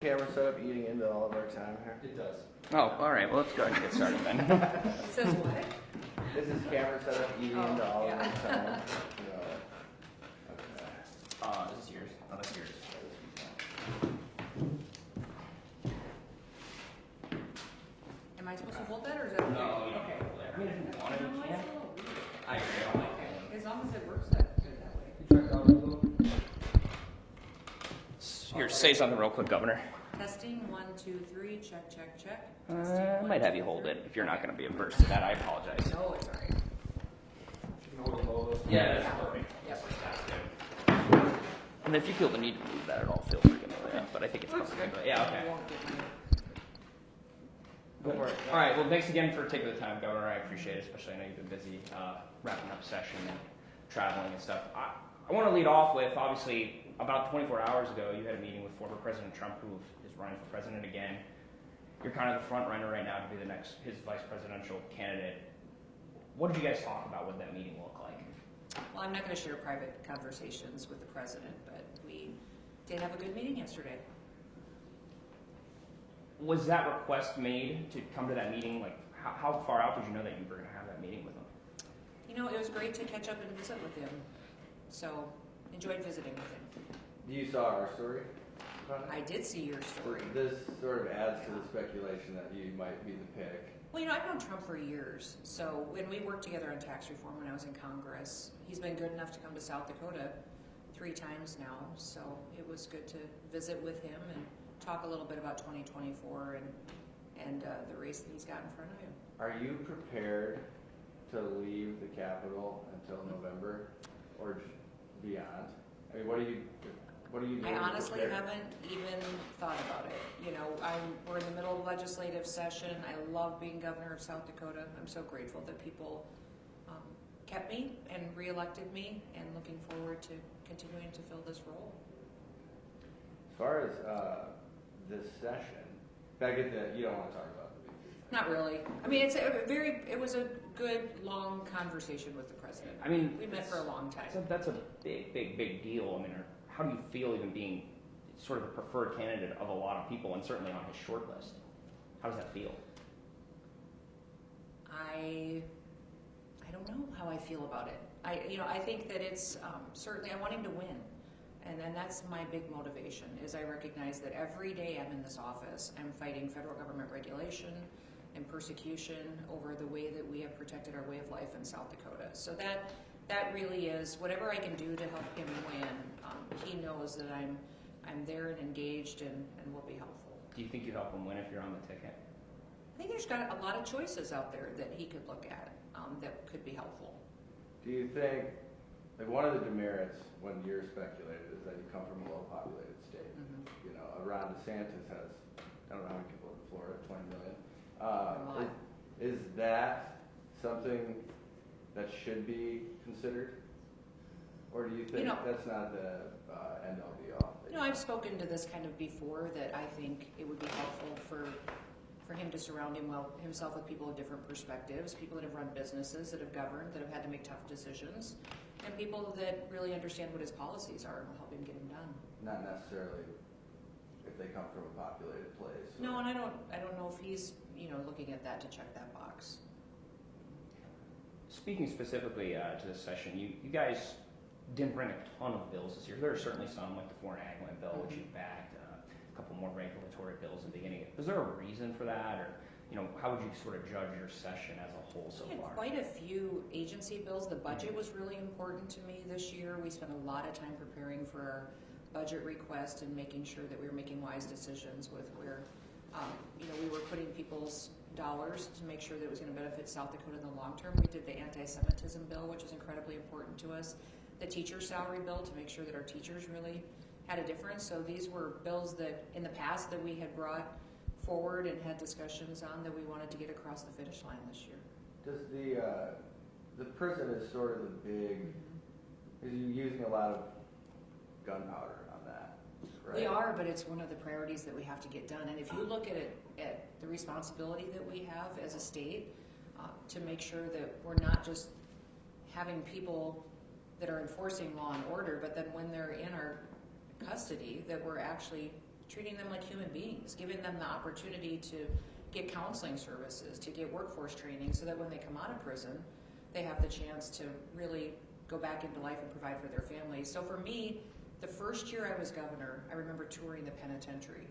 Camera set up eating into all of our time here. It does. Oh, all right. Well, let's go ahead and get started then. It says what? This is camera set up eating Oh, into all yeah. of our time. Okay. This is yours. Oh, that's yours. Am I supposed to hold that or is that? No, you don't Okay. have to hold it. I mean, if you wanted, No, you it's can. a little weird. I agree. I don't like Okay, it. as long as it works that good that way. You checked out a little? Here, say something real quick, Governor. Testing, 1, 2, 3, check, check, check. I Testing, might 1, have you 2, hold 3. it if you're not going to be averse to that. I apologize. No, it's all right. You can hold the logos. Yeah, that's perfect. Yep. That's good. And if you feel the need to move that at all, feel free to move it. But I think it's perfect. Yeah, okay. I won't get me. Go for it. All right. Well, thanks again for taking the time, Governor. I appreciate it, especially I know you've been busy wrapping up session and traveling and stuff. I want to lead off with, obviously, about 24 hours ago, you had a meeting with former President Trump, who is running for president again. You're kind of the front runner right now to be his vice presidential candidate. What did you guys talk about? What did that meeting look like? Well, I'm not going to share private conversations with the president, but we did have a good meeting yesterday. Was that request made to come to that meeting? Like, how far out did you know that you were going to have that meeting with him? You know, it was great to catch up and visit with him. So, enjoyed visiting with him. You saw our story? I did see your story. This sort of adds to the speculation that you might be the pick. Well, you know, I've known Trump for years. So when we worked together on tax reform when I was in Congress, he's been good enough to come to South Dakota 3 times now. So it was good to visit with him and talk a little bit about 2024 and the race that he's got in front of him. Are you prepared to leave the Capitol until November or beyond? I mean, what do you do? I to honestly prepare? haven't even thought about it. You know, we're in the middle of legislative session. I love being governor of South Dakota. I'm so grateful that people kept me and reelected me, and looking forward to continuing to fill this role. As far as this session, I get that you don't want to talk about the VP. Not really. I mean, it was a good, long conversation with the president. I mean, We met for a long time. That's a big deal. I mean, how do you feel even being sort of the preferred candidate of a lot of people and certainly on his short list? How does that feel? I don't know how I feel about it. I think that it's certainly, I want him to win. And then that's my big motivation, is I recognize that every day I'm in this office, I'm fighting federal government regulation and persecution over the way that we have protected our way of life in South Dakota. So that really is, whatever I can do to help him win, he knows that I'm there and engaged and will be helpful. Do you think you help him win if you're on the ticket? I think there's got a lot of choices out there that he could look at that could be helpful. Do you think, like one of the demerits when you're speculated is that you come from a low-populated state? Mm-hmm. You know, Ron DeSantis has, I don't know how many people live in Florida, 20 million. A lot. Is that something that should be considered? Or do you think that's not the end-all be-all? You know, I've spoken to this kind of before, that I think it would be helpful for him to surround himself with people with different perspectives, people that have run businesses, that have governed, that have had to make tough decisions, and people that really understand what his policies are and will help him get them done. Not necessarily if they come from a populated place. No, and I don't know if he's looking at that to check that box. Speaking specifically to this session, you guys didn't bring a ton of bills this year. There are certainly some, like the foreign ag land bill, which you backed, a couple more regulatory bills in the beginning. Was there a reason for that, or how would you sort of judge your session as a whole so We had far? quite a few agency bills. The budget was really important to me this year. We spent a lot of time preparing for our budget request and making sure that we were making wise decisions with where we were putting people's dollars to make sure that it was going to benefit South Dakota in the long term. We did the anti-Semitism bill, which is incredibly important to us. The teacher salary bill, to make sure that our teachers really had a difference. So these were bills that in the past that we had brought forward and had discussions on that we wanted to get across the finish line this year. Does the prison is sort of the big, is you using a lot of gunpowder on that, right? We are, but it's one of the priorities that we have to get done. And if you look at it, at the responsibility that we have as a state to make sure that we're not just having people that are enforcing law and order, but then when they're in our custody, that we're actually treating them like human beings, giving them the opportunity to get counseling services, to get workforce training, so that when they come out of prison, they have the chance to really go back into life and provide for their families. So for me, the first year I was governor, I remember touring the penitentiary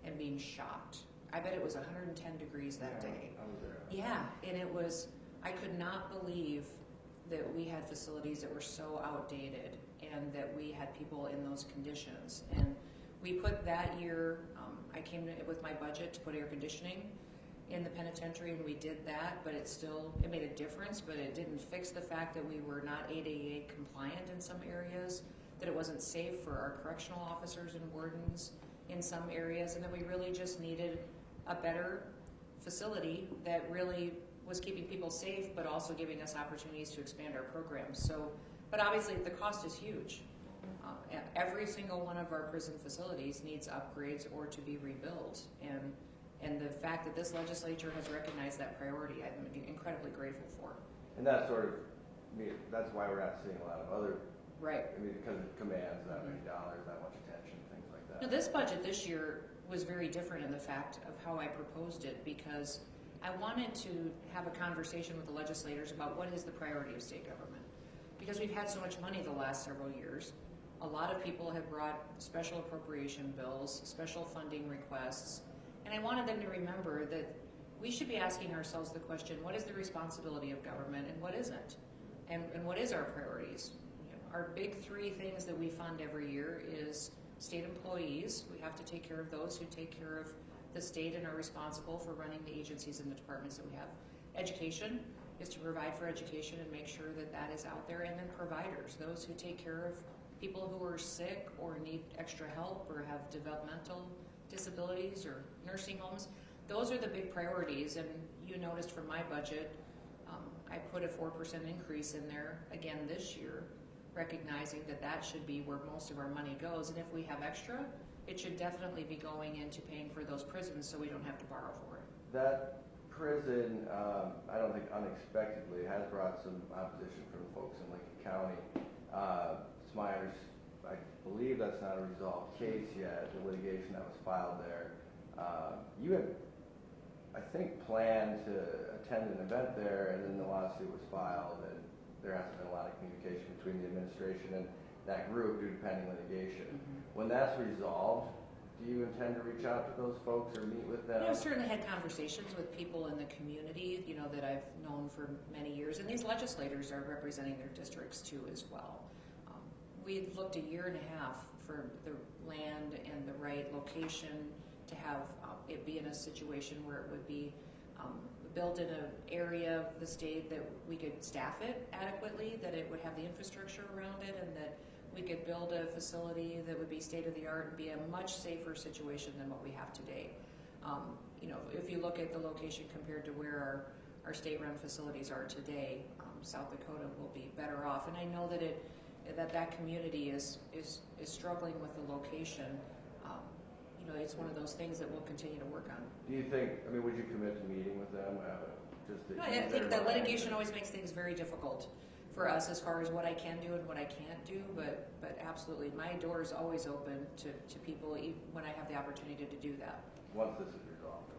and being shocked. I bet it was 110 degrees that day. I was there. Yeah, and it was, I could not believe that we had facilities that were so outdated and that we had people in those conditions. And we put that year, I came with my budget to put air conditioning in the penitentiary, and we did that, but it made a difference, but it didn't fix the fact that we were not ADA compliant in some areas, that it wasn't safe for our correctional officers and wardens in some areas, and that we really just needed a better facility that really was keeping people safe, but also giving us opportunities to expand our programs. So, but obviously the cost is huge. Every single one of our prison facilities needs upgrades or to be rebuilt, and the fact that this legislature has recognized that priority, I'm incredibly grateful for. And that's sort of, that's why we're not seeing a lot of other, Right. Because it commands that many dollars, that much attention, things like that. Now, this budget this year was very different in the fact of how I proposed it, because I wanted to have a conversation with the legislators about what is the priority of state government. Because we've had so much money the last several years, a lot of people have brought special appropriation bills, special funding requests, and I wanted them to remember that we should be asking ourselves the question, what is the responsibility of government and what isn't? And what is our priorities? Our big three things that we fund every year is state employees. We have to take care of those who take care of the state and are responsible for running the agencies and the departments that we have. Education is to provide for education and make sure that that is out there. And then providers, those who take care of people who are sick or need extra help or have developmental disabilities or nursing homes. Those are the big priorities. And you noticed from my budget, I put a 4% increase in there again this year, recognizing that that should be where most of our money goes. And if we have extra, it should definitely be going into paying for those prisons so we don't have to borrow for it. That prison, I don't think unexpectedly, has brought some opposition from folks in Lincoln County. I believe that's not a resolved case yet, the litigation that was filed there. You had, I think, planned to attend an event there, and then the lawsuit was filed, and there hasn't been a lot of communication between the administration and that group due to pending litigation. When that's resolved, do you intend to reach out to those folks or meet with them? I've certainly had conversations with people in the community, that I've known for many years, and these legislators are representing their districts too as well. We looked a year and a half for the land and the right location to have it be in a situation where it would be built in an area of the state that we could staff it adequately, that it would have the infrastructure around it, and that we could build a facility that would be state-of-the-art and be a much safer situation than what we have today. If you look at the location compared to where our state-run facilities are today, South Dakota will be better off. And I know that that community is struggling with the location. It's one of those things that we'll continue to work on. Do you think, would you commit to meeting with them? No, I think that litigation always makes things very difficult for us as far as what I can do and what I can't do, but absolutely, my door is always open to people when I have the opportunity to do that. Once this is resolved.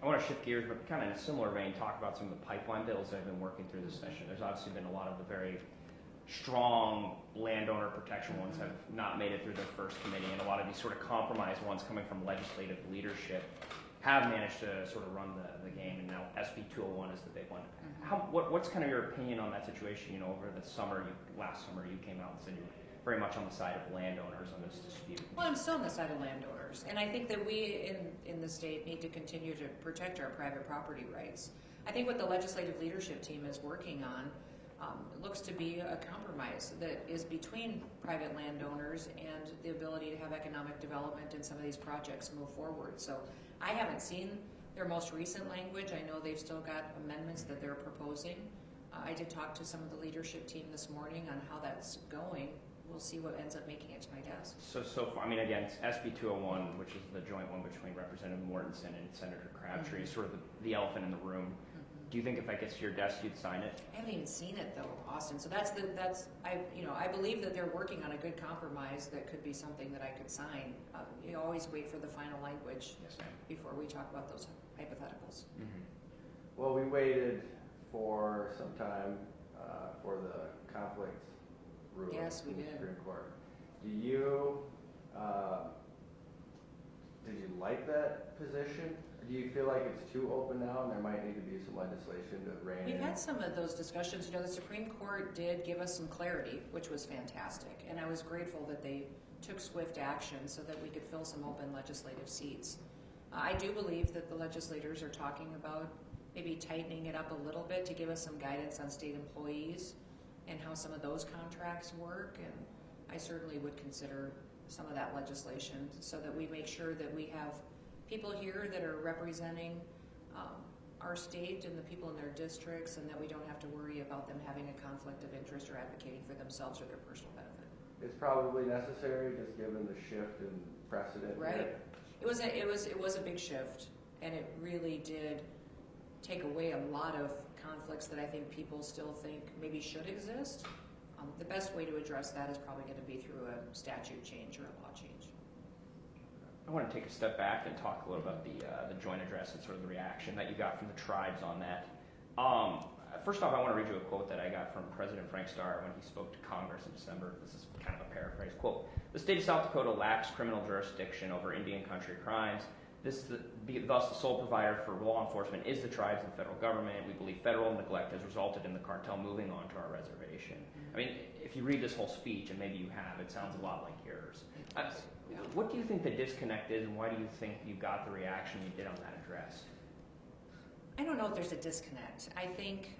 I want to shift gears, but kind of in a similar vein, talk about some of the pipeline bills that have been working through this session. There's obviously been a lot of the very strong landowner protection ones have not made it through their first committee, and a lot of these sort of compromise ones coming from legislative leadership have managed to sort of run the game, and now SB 201 is the big one. What's kind of your opinion on that situation? Over the summer, last summer, you came out and said you were very much on the side of landowners on this dispute. Well, I'm still on the side of landowners, and I think that we in the state need to continue to protect our private property rights. I think what the legislative leadership team is working on looks to be a compromise that is between private landowners and the ability to have economic development and some of these projects move forward. So I haven't seen their most recent language. I know they've still got amendments that they're proposing. I did talk to some of the leadership team this morning on how that's going. We'll see what ends up making it to my desk. So far, again, it's SB 201, which is the joint one between Representative Mortensen and Senator Crabtree, sort of the elephant in the room. Do you think if I get to your desk, you'd sign it? I haven't even seen it though, Austin. So I believe that they're working on a good compromise that could be something that I could sign. You always wait for the final language Yes, ma'am. before we talk about those hypotheticals. Mm-hmm. Well, we waited for some time for the conflicts ruling Yes, we from the did. Supreme Court. Did you like that position? Or do you feel like it's too open now and there might need to be some legislation to rein We've in? had some of those discussions. You know, the Supreme Court did give us some clarity, which was fantastic. And I was grateful that they took swift action so that we could fill some open legislative seats. I do believe that the legislators are talking about maybe tightening it up a little bit to give us some guidance on state employees and how some of those contracts work. And I certainly would consider some of that legislation so that we make sure that we have people here that are representing our state and the people in their districts, and that we don't have to worry about them having a conflict of interest or advocating for themselves or their personal benefit. It's probably necessary, just given the shift in precedent. Right. It was a big shift, and it really did take away a lot of conflicts that I think people still think maybe should exist. The best way to address that is probably going to be through a statute change or a law change. I want to take a step back and talk a little about the joint address and sort of the reaction that you got from the tribes on that. First off, I want to read you a quote that I got from President Frank Starr when he spoke to Congress in December. This is kind of a paraphrase. Quote, "The state of South Dakota lacks criminal jurisdiction over Indian country crimes. Thus, the sole provider for law enforcement is the tribes and the federal government. We believe federal neglect has resulted in the cartel moving onto our reservation." I mean, if you read this whole speech, and maybe you have, it sounds a lot like yours. What do you think the disconnect is, and why do you think you got the reaction you did on that address? I don't know if there's a disconnect. I think,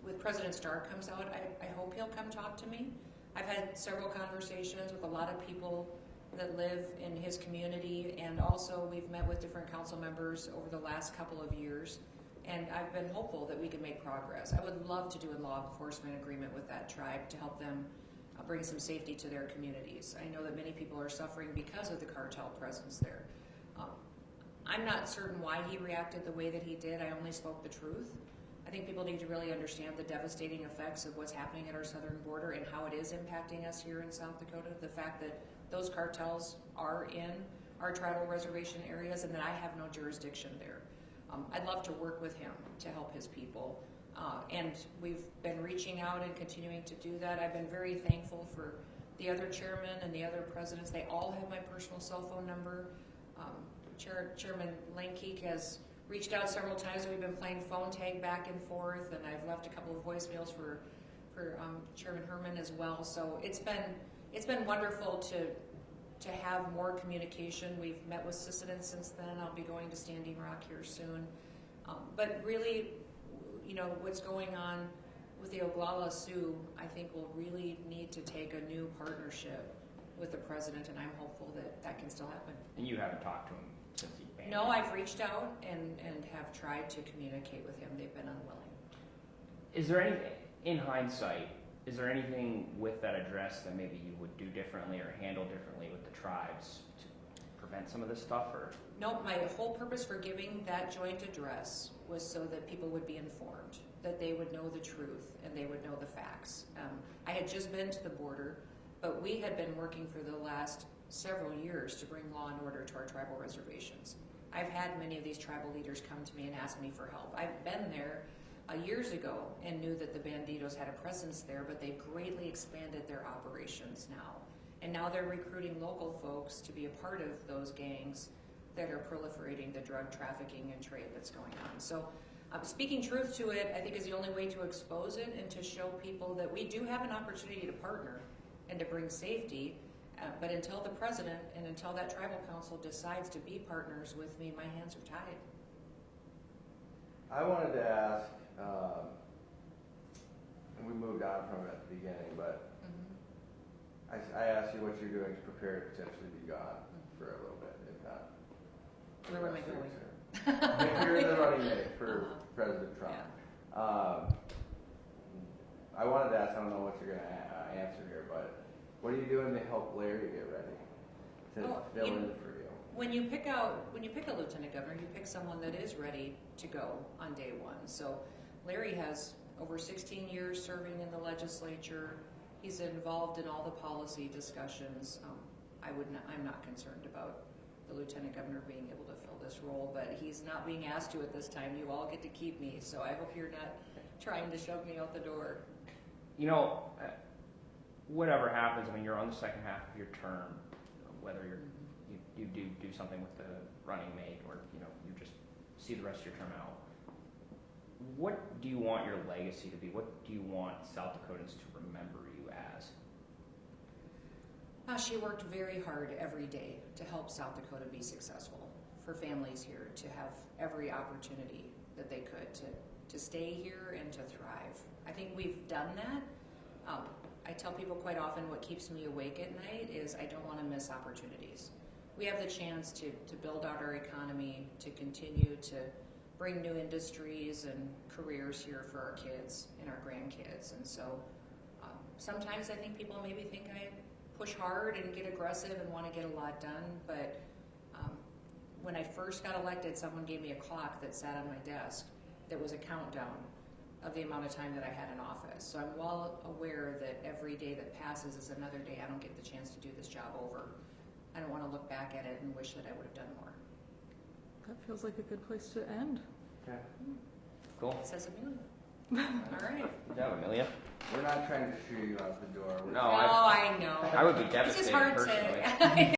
when President Starr comes out, I hope he'll come talk to me. I've had several conversations with a lot of people that live in his community, and also we've met with different council members over the last couple of years, and I've been hopeful that we can make progress. I would love to do a law enforcement agreement with that tribe to help them bring some safety to their communities. I know that many people are suffering because of the cartel presence there. I'm not certain why he reacted the way that he did. I only spoke the truth. I think people need to really understand the devastating effects of what's happening at our southern border and how it is impacting us here in South Dakota. The fact that those cartels are in our tribal reservation areas and that I have no jurisdiction there. I'd love to work with him to help his people. And we've been reaching out and continuing to do that. I've been very thankful for the other chairmen and the other presidents. They all have my personal cell phone number. Chairman Lankeek has reached out several times. We've been playing phone tag back and forth, and I've left a couple of voicemails for Chairman Herman as well. So it's been wonderful to have more communication. We've met with Sisseton since then. I'll be going to Standing Rock here soon. But really, what's going on with the Oglala Sioux, I think we'll really need to take a new partnership with the president, and I'm hopeful that that can still happen. And you haven't talked to him since he banned No, it. I've reached out and have tried to communicate with him. They've been unwilling. Is there anything, in hindsight, is there anything with that address that maybe you would do differently or handle differently with the tribes to prevent some of this stuff? Or No, my whole purpose for giving that joint address was so that people would be informed, that they would know the truth and they would know the facts. I had just been to the border, but we had been working for the last several years to bring law and order to our tribal reservations. I've had many of these tribal leaders come to me and ask me for help. I've been there years ago and knew that the Banditos had a presence there, but they've greatly expanded their operations now. And now they're recruiting local folks to be a part of those gangs that are proliferating the drug trafficking and trade that's going on. So speaking truth to it, I think, is the only way to expose it and to show people that we do have an opportunity to partner and to bring safety. But until the president and until that tribal council decides to be partners with me, my hands are tied. I wanted to ask, and we moved on from it at the beginning, but I asked you what you're doing to prepare to potentially be gone for a little bit, if not. Where am I going? If you're the running mate for President Trump. Yeah. I wanted to ask, I don't know what you're going to answer here, but what are you doing to help Larry get ready to fill in for you? when you pick a lieutenant governor, you pick someone that is ready to go on day one. So Larry has over 16 years serving in the legislature. He's involved in all the policy discussions. I'm not concerned about the lieutenant governor being able to fill this role, but he's not being asked to at this time. You all get to keep me, so I hope you're not trying to shove me out the door. You know, whatever happens, I mean, you're on the second half of your term, whether you do something with the running mate or, you know, you just see the rest of your term out. What do you want your legacy to be? What do you want South Dakotans to remember you as? She worked very hard every day to help South Dakota be successful, for families here to have every opportunity that they could to stay here and to thrive. I think we've done that. I tell people quite often what keeps me awake at night is I don't want to miss opportunities. We have the chance to build out our economy, to continue to bring new industries and careers here for our kids and our grandkids. And so sometimes I think people maybe think I push hard and get aggressive and want to get a lot done, but when I first got elected, someone gave me a clock that sat on my desk that was a countdown of the amount of time that I had in office. So I'm well aware that every day that passes is another day I don't get the chance to do this job over. I don't want to look back at it and wish that I would have done more. That feels like a good place to end. Okay. Cool. Says Amelia. All right. Good job, Amelia. We're not trying to shoo you out the door. No, I know. I would be It's devastated just hard personally. to.